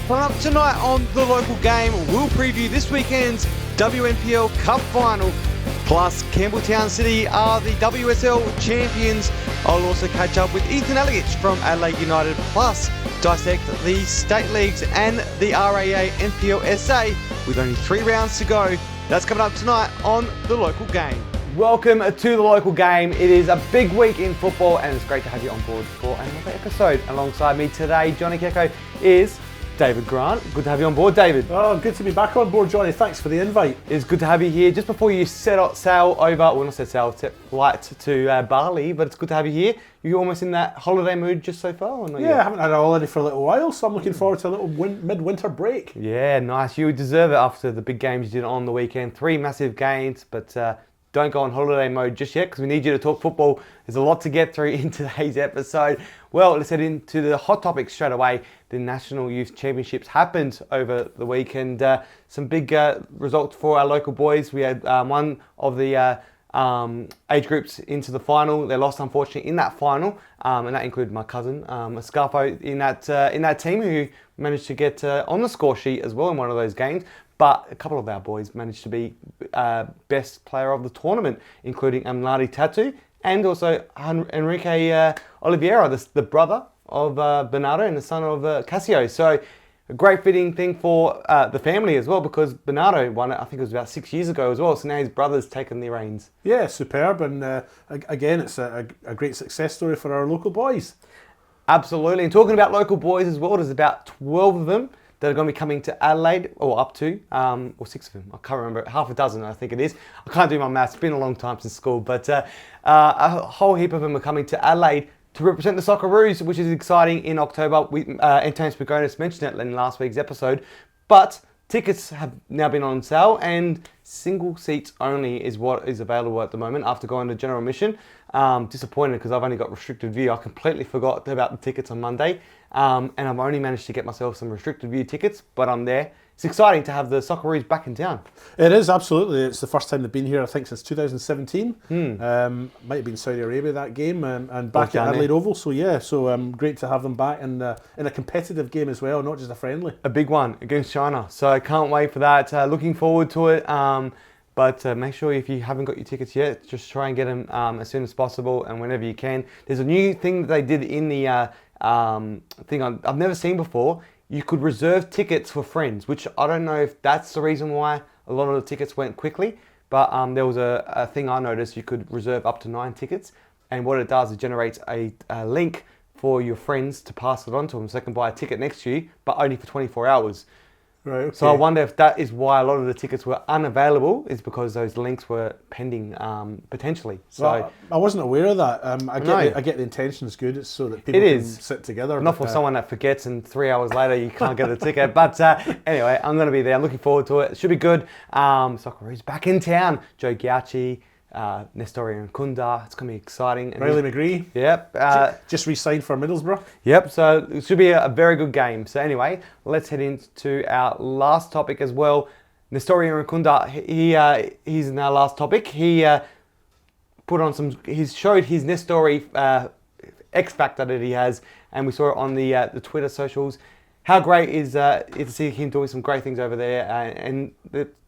Coming up tonight on The Local Game, we'll preview this weekend's WNPL Cup Final. Plus, Campbelltown City are the WSL champions. I'll also catch up with Ethan Alagich from Adelaide United. Plus, dissect the state leagues and the RAA NPL SA with only 3 rounds to go. That's coming up tonight on The Local Game. Welcome to The Local Game. It is a big week in football and it's great to have you on board for another episode. Alongside me today, Johnny Keko, is David Grant. Good to have you on board, David. Oh, good to be back on board, Johnny. Thanks for the invite. It's good to have you here. Just before you set flight to Bali, but it's good to have you here. You're almost in that holiday mood just so far, or not yet? I haven't had a holiday for a little while, so I'm looking forward to a little mid-winter break. Yeah, nice. You deserve it after the big games you did on the weekend. 3 massive games, but don't go on holiday mode just yet because we need you to talk football. There's a lot to get through in today's episode. Well, let's head into the hot topics straight away. The National Youth Championships happened over the weekend. Some big results for our local boys. We had one of the age groups into the final. They lost, unfortunately, in that final, and that included my cousin, Scarfo, in that team who managed to get on the score sheet as well in one of those games. But a couple of our boys managed to be best player of the tournament, including Amladi Tatu and also Enrique Oliveira, the brother of Bernardo and the son of Casio. So a great fitting thing for the family as well, because Bernardo won it, I think it was about 6 years ago as well. So now his brother's taken the reins. Yeah, superb. And again, it's a great success story for our local boys. Absolutely. And talking about local boys as well, there's about 12 of them that are going to be coming to Adelaide, or up to, or 6 of them. I can't remember, half a dozen I think it is. I can't do my maths, it's been a long time since school, but a whole heap of them are coming to Adelaide to represent the Socceroos, which is exciting in October. Antonis Pagonis mentioned it in last week's episode, but tickets have now been on sale and single seats only is what is available at the moment after going to general admission. Disappointed because I've only got restricted view. I completely forgot about the tickets on Monday. And I've only managed to get myself some restricted view tickets, but I'm there. It's exciting to have the Socceroos back in town. It is, absolutely. It's the first time they've been here, I think, since 2017. Might have been Saudi Arabia that game, and back at Adelaide Oval. So great to have them back in a competitive game as well, not just a friendly. A big one against China. So I can't wait for that. Looking forward to it. But make sure if you haven't got your tickets yet, just try and get them as soon as possible and whenever you can. There's a new thing that they did in the thing I've never seen before. You could reserve tickets for friends, which I don't know if that's the reason why a lot of the tickets went quickly. But there was a thing I noticed. You could reserve up to 9 tickets. And what it does is generates a link for your friends to pass it on to them so they can buy a ticket next to you, but only for 24 hours. Right, okay. So I wonder if that is why a lot of the tickets were unavailable, is because those links were pending potentially. So well, I wasn't aware of that. I get the intention is good. It's so that people can sit together. Not for someone that forgets and 3 hours later you can't get a ticket. But anyway, I'm going to be there. I'm looking forward to it. It should be good. Socceroos back in town. Joe Gauci, Nestori and Kunda. It's going to be exciting. And Riley McGree. Yep. Just re-signed for Middlesbrough. Yep. So it should be a very good game. So anyway, let's head into our last topic as well. Nestori and Kunda. He's in our last topic. He put on he showed his Nestori X factor that he has, and we saw it on the Twitter socials. How great is it to see him doing some great things over there and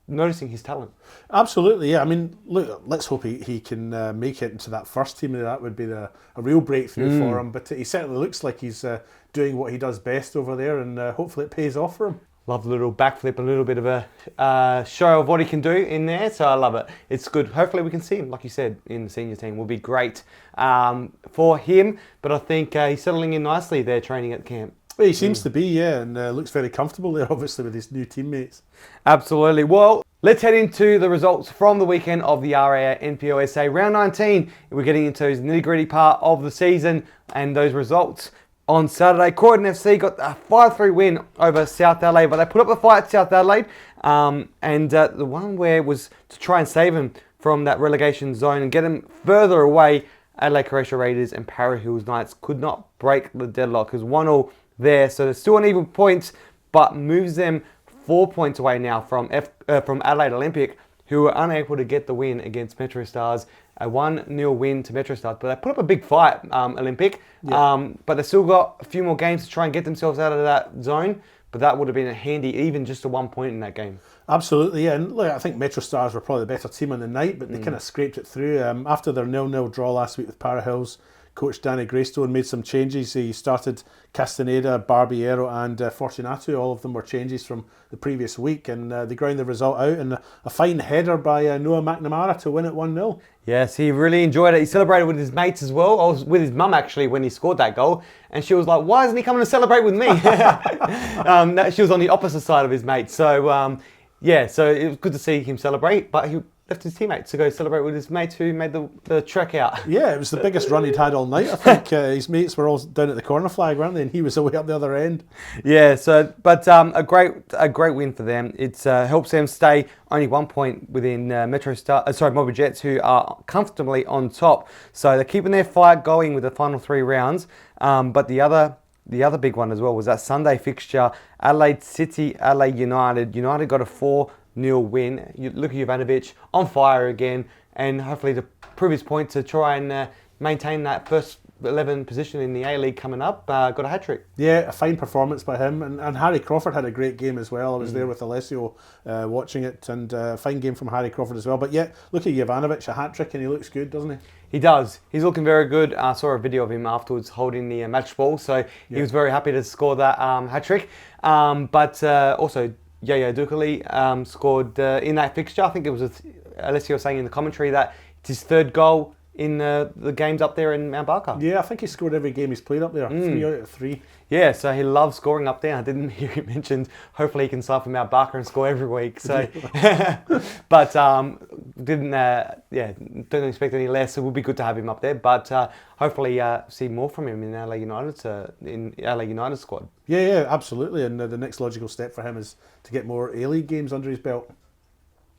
noticing his talent. Absolutely, yeah. I mean, look, let's hope he can make it into that first team. That would be a real breakthrough for him. But he certainly looks like he's doing what he does best over there, and hopefully it pays off for him. Love the little backflip, a little bit of a show of what he can do in there. So I love it. It's good. Hopefully we can see him, like you said, in the senior team. Will be great for him. But I think he's settling in nicely there, training at camp. Well, he seems to be, yeah, and looks very comfortable there, obviously, with his new teammates. Absolutely. Well, let's head into the results from the weekend of the RAA NPL SA Round 19. We're getting into the nitty-gritty part of the season and those results. On Saturday, Croydon FC got a 5-3 win over South Adelaide, but they put up a fight, South Adelaide, and the one where was to try and save them from that relegation zone and get them further away. Adelaide Croatia Raiders and Para Hills Knights could not break the deadlock. It was 1-1 there, so they're still on even points, but moves them 4 points away now from Adelaide Olympic, who were unable to get the win against Metro Stars. A 1-0 win to Metro Stars, but they put up a big fight, Olympic. Yeah. But they still got a few more games to try and get themselves out of that zone. but that would have been a handy, even just a 1 point in that game. Absolutely, yeah. And look, I think Metro Stars were probably the better team on the night, but they kind of scraped it through. After their 0-0 draw last week with Para Hills, Coach Danny Greystone made some changes. He started Castaneda, Barbiero and Fortunato. All of them were changes from the previous week, and they ground the result out. And a fine header by Noah McNamara to win it 1-0. Yes, he really enjoyed it. He celebrated with his mates as well. I was with his mum actually when he scored that goal, and she was like, "Why isn't he coming to celebrate with me?" She was on the opposite side of his mates. So, yeah, so it was good to see him celebrate, but he left his teammates to go celebrate with his mates who made the trek out. Yeah, it was the biggest run he'd had all night. I think his mates were all down at the corner flag, weren't they? And he was away up the other end. Yeah, so but a great win for them. It helps them stay only 1 point within Moby Jets, who are comfortably on top. So they're keeping their fight going with the final 3 rounds. But the other big one as well was that Sunday fixture, Adelaide City, Adelaide United. United got a 4-0 win. Luka Jovanovic on fire again, and hopefully to prove his point to try and maintain that first 11 position in the A-League coming up. Got a hat-trick. Yeah, a fine performance by him. And Harry Crawford had a great game as well. I was there with Alessio watching it, and a fine game from Harry Crawford as well. But yeah, look at Jovanovic, a hat-trick, and he looks good, doesn't he? He does. He's looking very good. I saw a video of him afterwards holding the match ball, so he was very happy to score that hat-trick. But also, Yaya Dukali scored in that fixture. I think it was Alessio saying in the commentary that it's his 3rd goal in the games up there in Mount Barker. Yeah, I think he scored every game he's played up there. 3 out of 3. Yeah, so he loves scoring up there. I didn't hear him mentioned. Hopefully he can sign for Mount Barker and score every week. So, but don't expect any less. It would be good to have him up there. But hopefully see more from him in LA United squad. Yeah, absolutely. And the next logical step for him is to get more A-League games under his belt.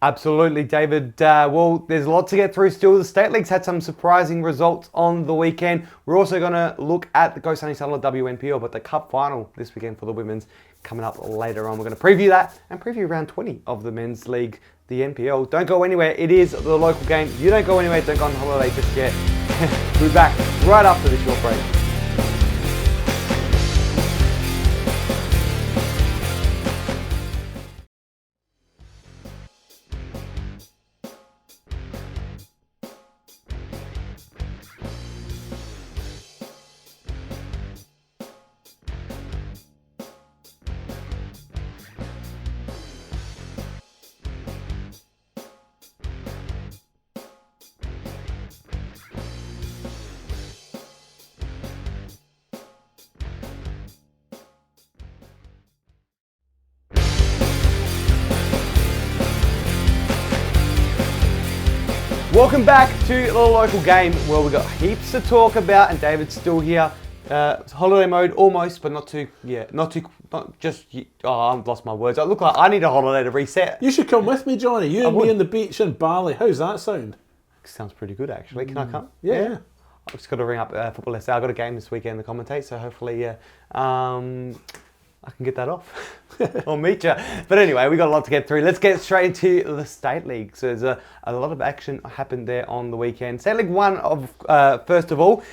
Absolutely, David. Well, there's a lot to get through still. The State League's had some surprising results on the weekend. We're also going to look at the Go Sunny Saddle WNPL, but the Cup final this weekend for the women's coming up later on. We're going to preview that and preview round 20 of the men's league, the NPL. Don't go anywhere. It is the local game. You don't go anywhere. Don't go on holiday just yet. We'll be back right after this short break. Welcome back to the local game where we've got heaps to talk about, and David's still here. Holiday mode almost, but not just. I've lost my words. I look like I need a holiday to reset. You should come with me, Johnny. You and me on the beach in Bali. How's that sound? Sounds pretty good, actually. Can I come? Yeah. I've just got to ring up Football SA. I've got a game this weekend to commentate, so hopefully I can get that off. I'll meet you. But anyway, we got a lot to get through. Let's get straight into the State League. So there's a lot of action happened there on the weekend. State League 1, first of all.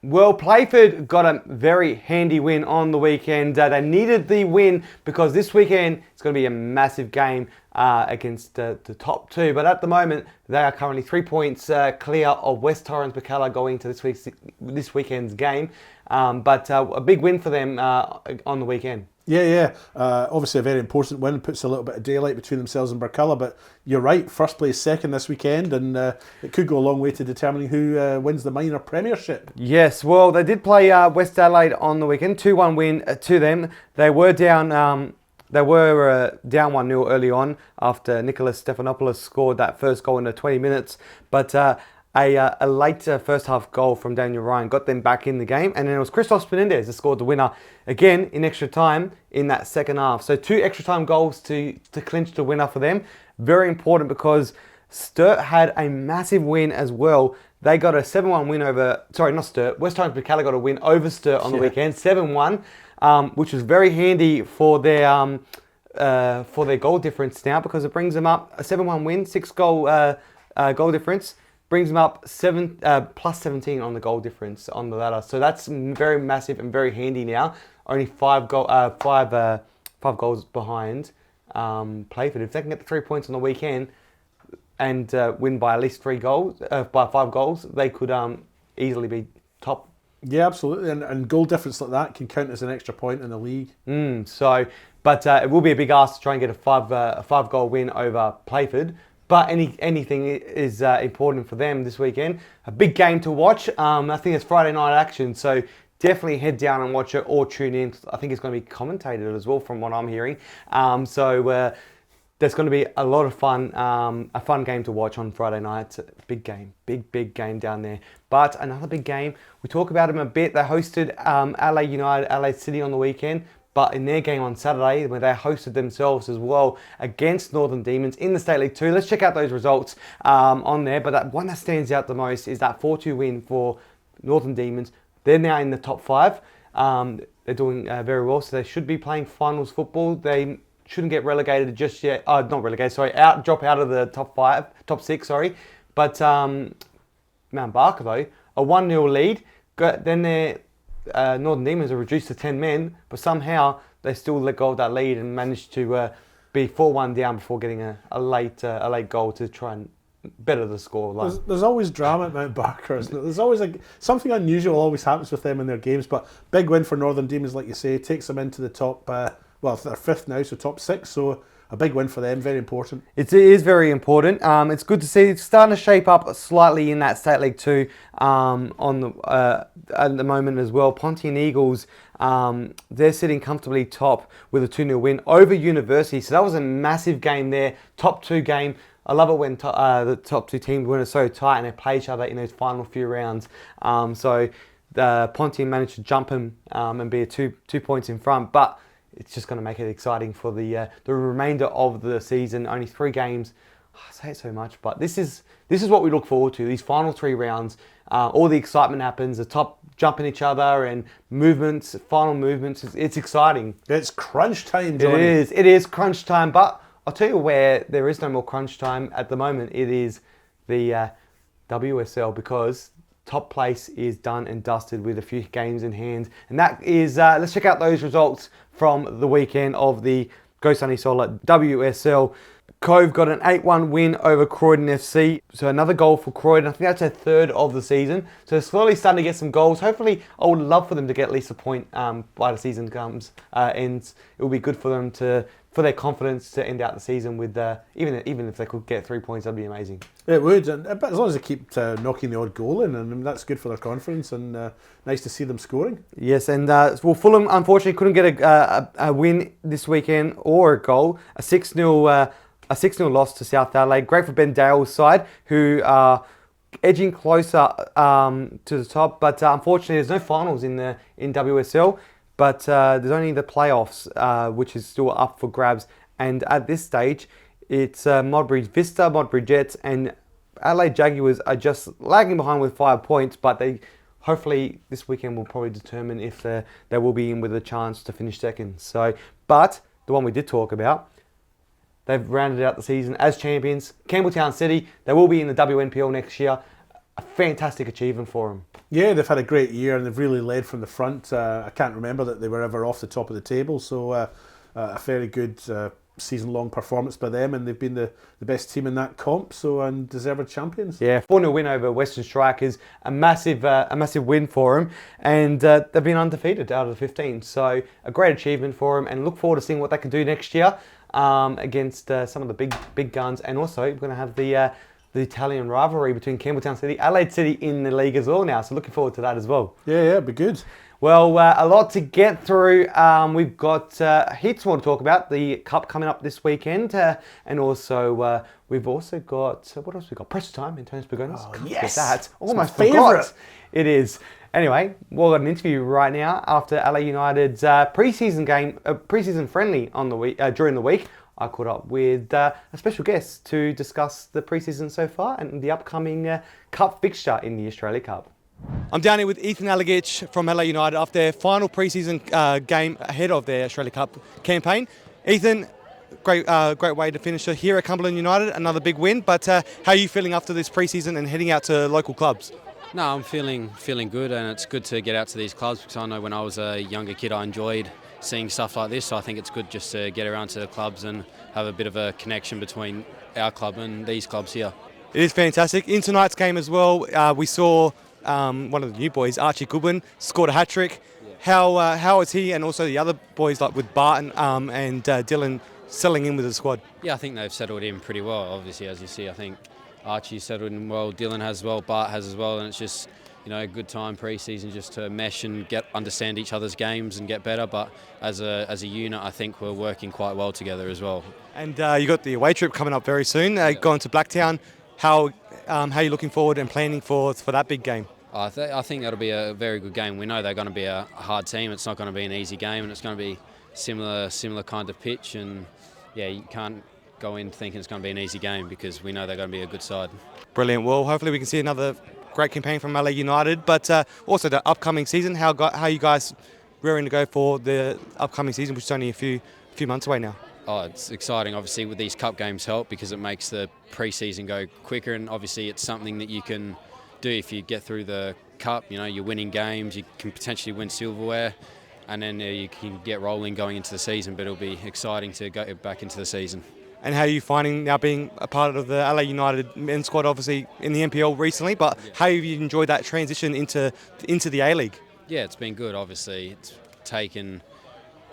Well, Playford got a very handy win on the weekend. They needed the win because this weekend it's going to be a massive game against the top 2. But at the moment, they are currently 3 points clear of West Torrens Bacala going to this weekend's game. But a big win for them on the weekend. Yeah. Obviously a very important win, puts a little bit of daylight between themselves and Barcala, but you're right, first place second this weekend, and it could go a long way to determining who wins the minor premiership. Yes, well, they did play West Adelaide on the weekend, 2-1 win to them. They were down 1-0 early on after Nicholas Stephanopoulos scored that first goal in the 20 minutes, but a late first half goal from Daniel Ryan got them back in the game, and then it was Christos Menendez that scored the winner again in extra time in that second half. So 2 extra time goals to clinch the winner for them. Very important because Sturt had a massive win as well. They got a 7-1 win over, not Sturt, West Torrens Bacala got a win over Sturt on the weekend, 7-1, which was very handy for their goal difference now, because it brings them up a 7-1 win, 6 goal difference. Brings them up plus 17 on the goal difference on the ladder. So that's very massive and very handy now. Only 5 5 goals behind Playford. If they can get the 3 points on the weekend and win by at least 5 goals, they could easily be top. Yeah, absolutely, and goal difference like that can count as an extra point in the league. But it will be a big ask to try and get a 5 goal win over Playford. But anything is important for them this weekend. A big game to watch. I think it's Friday night action, so definitely head down and watch it or tune in. I think it's going to be commentated as well, from what I'm hearing. So there's going to be a lot of fun, a fun game to watch on Friday night. Big game, big game down there. But another big game, we talk about them a bit. They hosted Adelaide United, Adelaide City on the weekend. But in their game on Saturday, where they hosted themselves as well against Northern Demons in the State League 2. Let's check out those results on there. But that one that stands out the most is that 4-2 win for Northern Demons. They're now in the top 5. They're doing very well, so they should be playing finals football. They shouldn't get relegated just yet. Not relegated, sorry. Drop out of the top 6, sorry. But Mount Barker, though, a 1-0 lead. Then they're... Northern Demons are reduced to 10 men, but somehow they still let go of that lead and managed to be 4-1 down before getting a late goal to try and better the score. There's always drama at Mount Barker, isn't it? There's always something unusual always happens with them in their games, but big win for Northern Demons, like you say, takes them into the top, they're 5th now, so top 6, so a big win for them, very important. It is very important. It's good to see it's starting to shape up slightly in that State League 2 at the moment as well. Pontian Eagles, they're sitting comfortably top with a 2-0 win over University. So that was a massive game there, top 2 game. I love it when the top 2 teams win it so tight and they play each other in those final few rounds. So the Pontian managed to jump them and be 2 points in front, but it's just going to make it exciting for the remainder of the season. Only 3 games. I say it so much, but this is what we look forward to. These final 3 rounds, all the excitement happens. The top jumping each other and movements, final movements. It's exciting. It's crunch time, Johnny. It is crunch time. But I'll tell you where there is no more crunch time at the moment. It is the WSL, because top place is done and dusted with a few games in hand. And that is, let's check out those results from the weekend of the Go Sunny Solar WSL. Cove got an 8-1 win over Croydon FC. So another goal for Croydon. I think that's their 3rd of the season. So slowly starting to get some goals. Hopefully, I would love for them to get at least a point by the season ends. It will be good for them for their confidence to end out the season with even if they could get 3 points, that'd be amazing. It would, but as long as they keep knocking the odd goal in, and that's good for their confidence, and nice to see them scoring. Yes, and Fulham unfortunately couldn't get a win this weekend or a goal. A 6-0 loss to South Adelaide. Great for Ben Dale's side, who are edging closer to the top, but unfortunately there's no finals in WSL. But there's only the playoffs, which is still up for grabs. And at this stage, it's Modbury Vista, Modbury Jets, and Adelaide Jaguars are just lagging behind with 5 points. But they hopefully this weekend will probably determine if they will be in with a chance to finish second. But the one we did talk about, they've rounded out the season as champions. Campbelltown City, they will be in the WNPL next year. A fantastic achievement for them. Yeah, they've had a great year and they've really led from the front. I can't remember that they were ever off the top of the table, so a very good season-long performance by them, and they've been the best team in that comp, and deserved champions. Yeah, 4-0 win over Western Strikers, a massive win for them, and they've been undefeated out of the 15, so a great achievement for them, and look forward to seeing what they can do next year against some of the big guns, and also we're going to have the Italian rivalry between Campbelltown City, Adelaide City in the league as well now. So looking forward to that as well. Yeah, it'd be good. Well, a lot to get through. We've got heaps more to talk about. The Cup coming up this weekend. And also, we've also got, what else we got? Pressure time in Tony's Begonas. Oh, Can't yes. forget that. Almost my forgot. favourite. It is. Anyway, we've got an interview right now after LA United's pre-season game, pre-season friendly on the week during the week. I caught up with a special guest to discuss the pre-season so far and the upcoming Cup fixture in the Australia Cup. I'm down here with Ethan Alagich from LA United after their final pre-season game ahead of their Australia Cup campaign. Ethan, great way to finish here at Cumberland United, another big win. But how are you feeling after this pre-season and heading out to local clubs? No, I'm feeling good, and it's good to get out to these clubs because I know when I was a younger kid I enjoyed seeing stuff like this. So I think it's good just to get around to the clubs and have a bit of a connection between our club and these clubs here. It is fantastic. In tonight's game as well, we saw one of the new boys, Archie Goodwin, scored a hat-trick. Yeah. How is he and also the other boys like with Barton and Dylan settling in with the squad? Yeah, I think they've settled in pretty well. Obviously, as you see, I think Archie's settled in well, Dylan has as well, Bart has as well, and it's just a good time pre-season just to mesh and understand each other's games and get better. But as a unit, I think we're working quite well together as well. And you got the away trip coming up very soon. Going to Blacktown. How are you looking forward and planning for that big game? I think that'll be a very good game. We know they're going to be a hard team. It's not going to be an easy game, and it's going to be similar kind of pitch. And yeah, you can't go in thinking it's going to be an easy game because we know they're going to be a good side. Brilliant. Well, hopefully we can see another great campaign from Adelaide United, but also the upcoming season. How are you guys rearing to go for the upcoming season, which is only a few months away now? Oh, it's exciting. Obviously, with these cup games help because it makes the pre-season go quicker, and obviously it's something that you can do if you get through the cup. You're winning games, you can potentially win silverware, and then you can get rolling going into the season. But it'll be exciting to go back into the season. And how are you finding now being a part of the LA United men's squad, obviously in the NPL recently, but how have you enjoyed that transition into the A-League? Yeah, it's been good. Obviously, it's taken.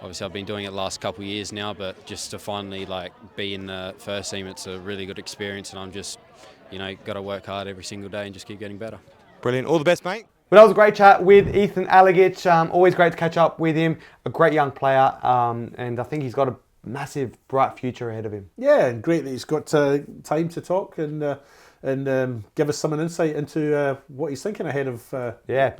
Obviously, I've been doing it the last couple of years now, but just to finally be in the first team, it's a really good experience, and I'm just, got to work hard every single day and just keep getting better. Brilliant. All the best, mate. Well, that was a great chat with Ethan Alagich. Always great to catch up with him. A great young player, and I think he's got a massive, bright future ahead of him. Yeah, and great that he's got time to talk and give us some insight into what he's thinking ahead of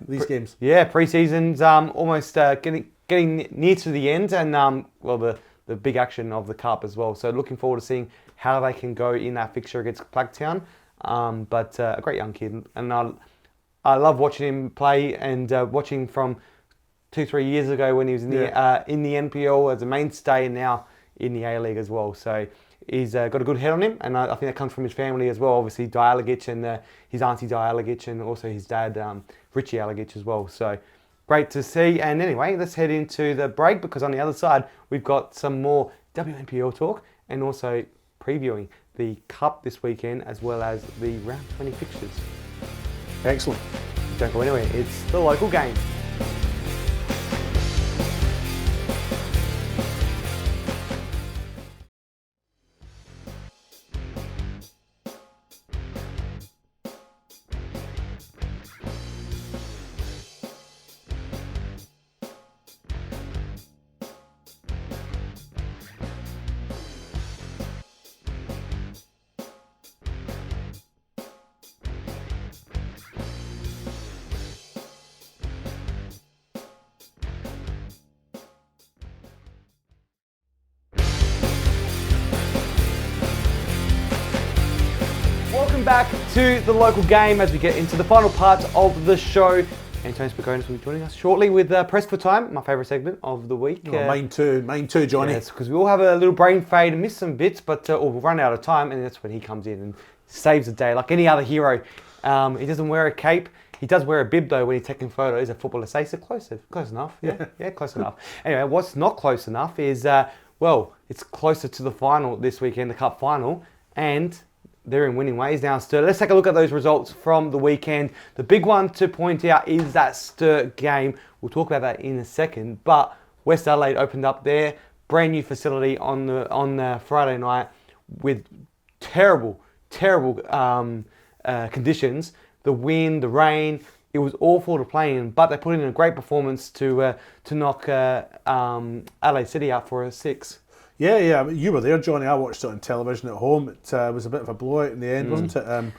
these games. Yeah, pre-season's almost getting near to the end, and the big action of the cup as well. So looking forward to seeing how they can go in that fixture against Blacktown. But a great young kid, and I love watching him play and watching from 2-3 years ago when he was in the NPL as a mainstay, and now in the A-League as well. So he's got a good head on him, and I think that comes from his family as well. Obviously, Alagich and his auntie Alagich, and also his dad Richie Alagich as well. So great to see. And anyway, let's head into the break, because on the other side we've got some more WNPL talk and also previewing the Cup this weekend as well as the round 20 fixtures. Excellent. Don't go anywhere. It's the local game. Welcome back to the local game as we get into the final part of the show. Antonio Spigonis will be joining us shortly with Press for Time, my favourite segment of the week. Mine too, Johnny. Yes, because we all have a little brain fade and miss some bits, but we'll run out of time, and that's when he comes in and saves the day like any other hero. He doesn't wear a cape. He does wear a bib though when he's taking photos, a footballer says. So close enough. Yeah, close enough. Anyway, what's not close enough is, it's closer to the final this weekend, the Cup final, and they're in winning ways now, Sturt. Let's take a look at those results from the weekend. The big one to point out is that Sturt game. We'll talk about that in a second. But West Adelaide opened up their brand new facility on the Friday night with terrible conditions. The wind, the rain. It was awful to play in, but they put in a great performance to knock Adelaide City out for a 6. Yeah, you were there, Johnny. I watched it on television at home. It was a bit of a blowout in the end, wasn't it? I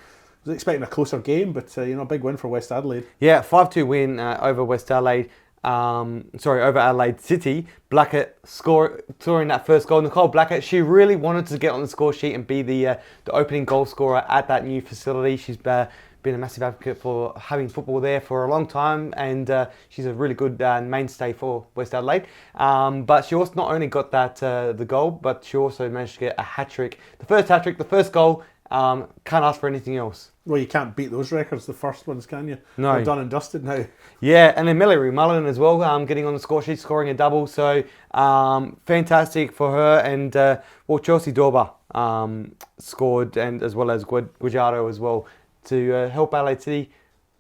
was expecting a closer game, but a big win for West Adelaide. Yeah, 5-2 win over West Adelaide. Over Adelaide City. Blackett scoring that first goal. Nicole Blackett, she really wanted to get on the score sheet and be the opening goal scorer at that new facility. She's been a massive advocate for having football there for a long time, and she's a really good mainstay for West Adelaide. But she also not only got that the goal, but she also managed to get a hat-trick. The first hat-trick, the first goal, can't ask for anything else. Well, you can't beat those records, the first ones, can you? No. They're done and dusted now. Yeah, and then Melanie Mullen as well, getting on the score sheet, scoring a double. So fantastic for her. And Chelsea Dorber scored, and as well as Guajardo as well, to help Adelaide City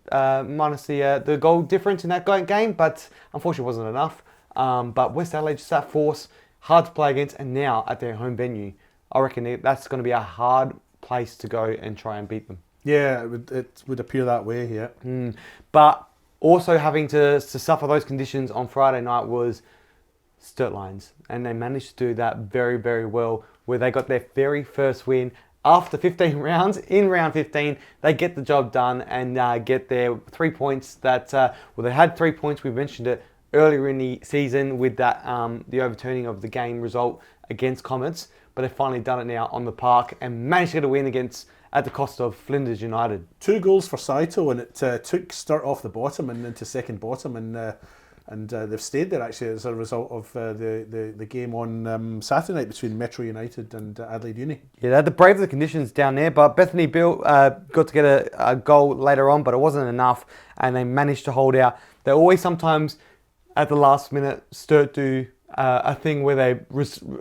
minus the goal difference in that game. But unfortunately, it wasn't enough. But West Adelaide, just that force, hard to play against, and now at their home venue, I reckon that's going to be a hard place to go and try and beat them. Yeah, it would appear that way, yeah. But also having to suffer those conditions on Friday night was Sturt Lions. And they managed to do that very, very well, where they got their very first win after 15 rounds. In round 15, they get the job done and get their 3 points that, they had 3 points. We mentioned it earlier in the season with that the overturning of the game result against Comets. But they've finally done it now on the park and managed to get a win at the cost of Flinders United. 2 goals for Saito, and it took Sturt off the bottom and into second bottom, and they've stayed there actually as a result of the game on Saturday night between Metro United and Adelaide Uni. Yeah, they had to brave the conditions down there, but Bethany Bill got to get a goal later on, but it wasn't enough, and they managed to hold out. They always sometimes at the last minute Sturt do a thing where they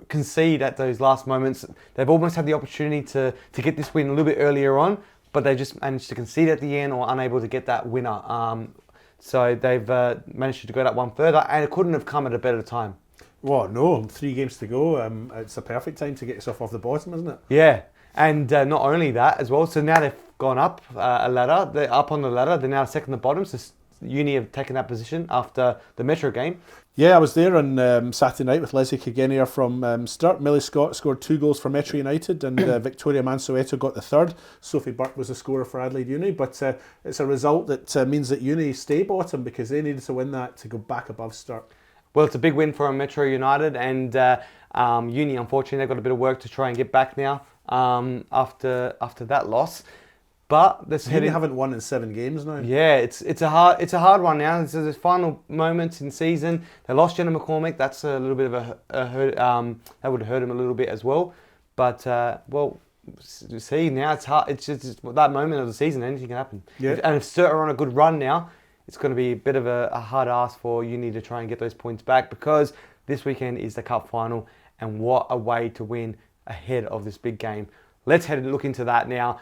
concede at those last moments. They've almost had the opportunity to get this win a little bit earlier on, but they just managed to concede at the end or unable to get that winner. So they've managed to go that one further, and it couldn't have come at a better time. Well, no, 3 games to go. It's a perfect time to get yourself off the bottom, isn't it? Yeah, and not only that as well, so now they've gone up a ladder. They're up on the ladder. They're now second to bottom, so Uni have taken that position after the Metro game. Yeah, I was there on Saturday night with Leslie Kagenier from Sturt. Millie Scott scored 2 goals for Metro United, and Victoria Mansueto got the third. Sophie Burke was the scorer for Adelaide Uni, but it's a result that means that Uni stay bottom because they needed to win that to go back above Sturt. Well, it's a big win for Metro United, and Uni, unfortunately, they've got a bit of work to try and get back now after that loss. But Uni haven't won in 7 games now. Yeah, it's a hard one now. This is the final moments in season. They lost Jenna McCormick. That's a little bit of a hurt. That would have hurt them a little bit as well. But see now it's hard. It's just that moment of the season. Anything can happen. Yeah. And if Sturt are on a good run now, it's going to be a bit of a hard ask for Uni to try and get those points back, because this weekend is the cup final, and what a way to win ahead of this big game. Let's head and look into that now.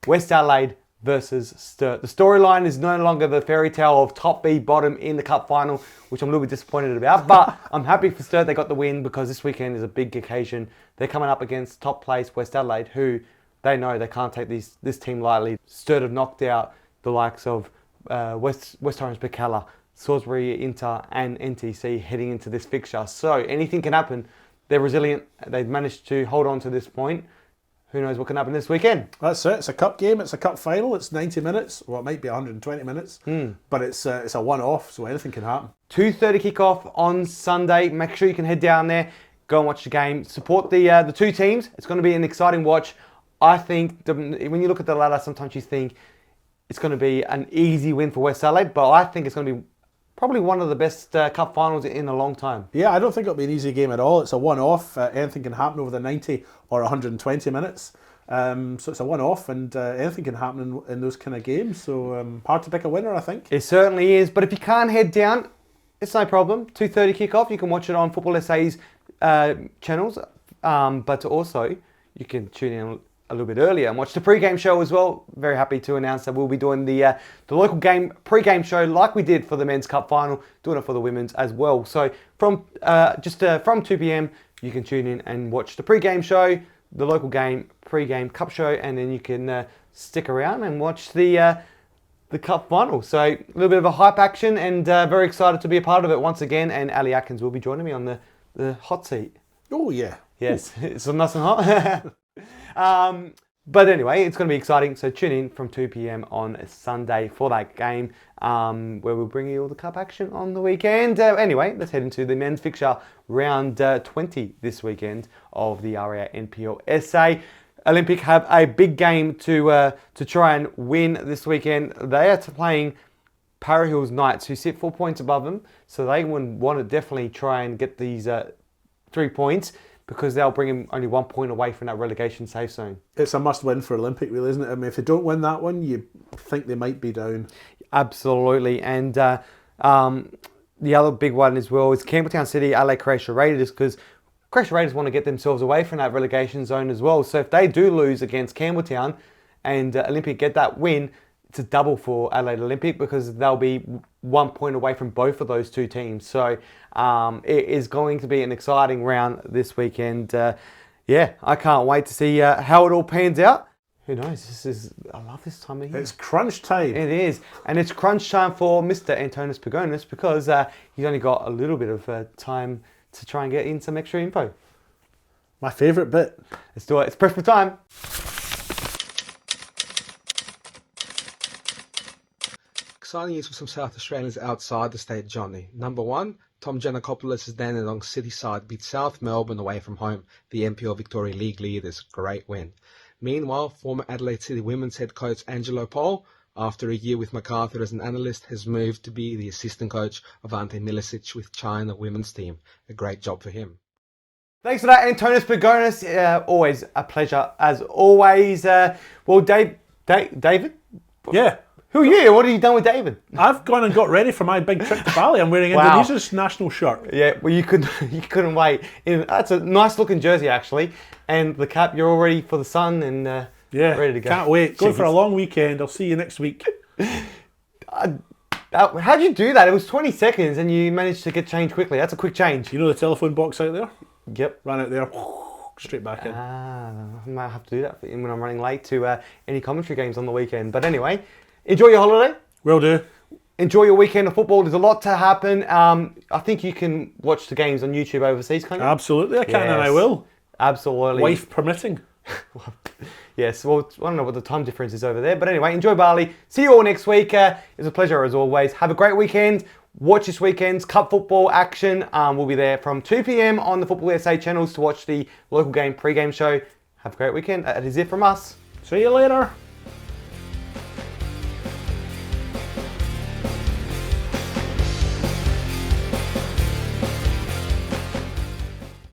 West Adelaide versus Sturt. The storyline is no longer the fairy tale of top B bottom in the cup final, which I'm a little bit disappointed about, but I'm happy for Sturt they got the win, because this weekend is a big occasion. They're coming up against top place West Adelaide, who they know they can't take this team lightly. Sturt have knocked out the likes of West Orange Bacala, Salisbury Inter and NTC heading into this fixture. So anything can happen. They're resilient. They've managed to hold on to this point. Who knows what can happen this weekend? That's it. It's a cup game. It's a cup final. It's 90 minutes. Well, it might be 120 minutes. But it's a one-off, so anything can happen. 2:30 kickoff on Sunday. Make sure you can head down there, go and watch the game. Support the 2 teams. It's going to be an exciting watch. I think when you look at the ladder, sometimes you think it's going to be an easy win for West Adelaide, but I think it's going to be probably one of the best cup finals in a long time. Yeah, I don't think it'll be an easy game at all. It's a one-off. Anything can happen over the 90 or 120 minutes. So it's a one-off, and anything can happen in those kind of games. So hard to pick a winner, I think. It certainly is. But if you can't head down, it's no problem. 2:30 kickoff. You can watch it on Football SA's channels. But also, you can tune in a little bit earlier and watch the pre-game show as well. Very happy to announce that we'll be doing the local game pre-game show like we did for the men's cup final, doing it for the women's as well. So from 2 p.m. you can tune in and watch the pre-game show, the local game pre-game cup show, and then you can stick around and watch the cup final. So a little bit of a hype action, and very excited to be a part of it once again. And Ali Atkins will be joining me on the hot seat. Oh yeah. Yes, it's nice and hot. But anyway, it's going to be exciting. So tune in from 2 p.m. on Sunday for that game, where we'll bring you all the cup action on the weekend. Anyway, let's head into the men's fixture, round 20 this weekend of the RAA NPL SA. Olympic have a big game to try and win this weekend. They are playing Para Hills Knights, who sit 4 points above them, so they would want to definitely try and get these 3 points, because they'll bring him only 1 point away from that relegation safe zone. It's a must-win for Olympic, really, isn't it? I mean, if they don't win that one, you think they might be down. Absolutely. And the other big one as well is Campbelltown City, Adelaide Croatia Raiders, because Croatia Raiders want to get themselves away from that relegation zone as well. So if they do lose against Campbelltown and Olympic get that win, it's a double for Adelaide Olympic because they'll be 1 point away from both of those two teams. So it is going to be an exciting round this weekend. Yeah, I can't wait to see how it all pans out. Who knows? I love this time of year. It's crunch time. It is. And it's crunch time for Mr. Antonis Pagonis because he's only got a little bit of time to try and get in some extra info. My favourite bit. Let's do it. It's press for time. Exciting news for some South Australians outside the state, Johnny. Number one, Tom Giannakopoulos' Dandenong City side beat South Melbourne away from home, the NPL Victoria League leaders. Great win. Meanwhile, former Adelaide City women's head coach Angelo Paul, after a year with MacArthur as an analyst, has moved to be the assistant coach of Ante Milicic with China women's team. A great job for him. Thanks for that, Antonis Pagonis. Always a pleasure, as always. David? Yeah. Who are you? What have you done with David? I've gone and got ready for my big trip to Bali. I'm wearing Indonesia's national shirt. Yeah, well, you couldn't wait. That's a nice looking jersey, actually. And the cap, you're all ready for the sun and ready to go. Can't wait. Going for a long weekend. I'll see you next week. How'd you do that? It was 20 seconds and you managed to get changed quickly. That's a quick change. You know the telephone box out there? Yep. Ran out there, straight back in. I might have to do that when I'm running late to any commentary games on the weekend. But anyway, enjoy your holiday. Will do. Enjoy your weekend of football. There's a lot to happen. I think you can watch the games on YouTube overseas, can't you? Absolutely, I can and I will. Absolutely. Wife permitting. Yes, well, I don't know what the time difference is over there. But anyway, enjoy Bali. See you all next week. It's a pleasure as always. Have a great weekend. Watch this weekend's Cup football action. We'll be there from 2 p.m. on the Football SA channels to watch the local game pre-game show. Have a great weekend. That is it from us. See you later.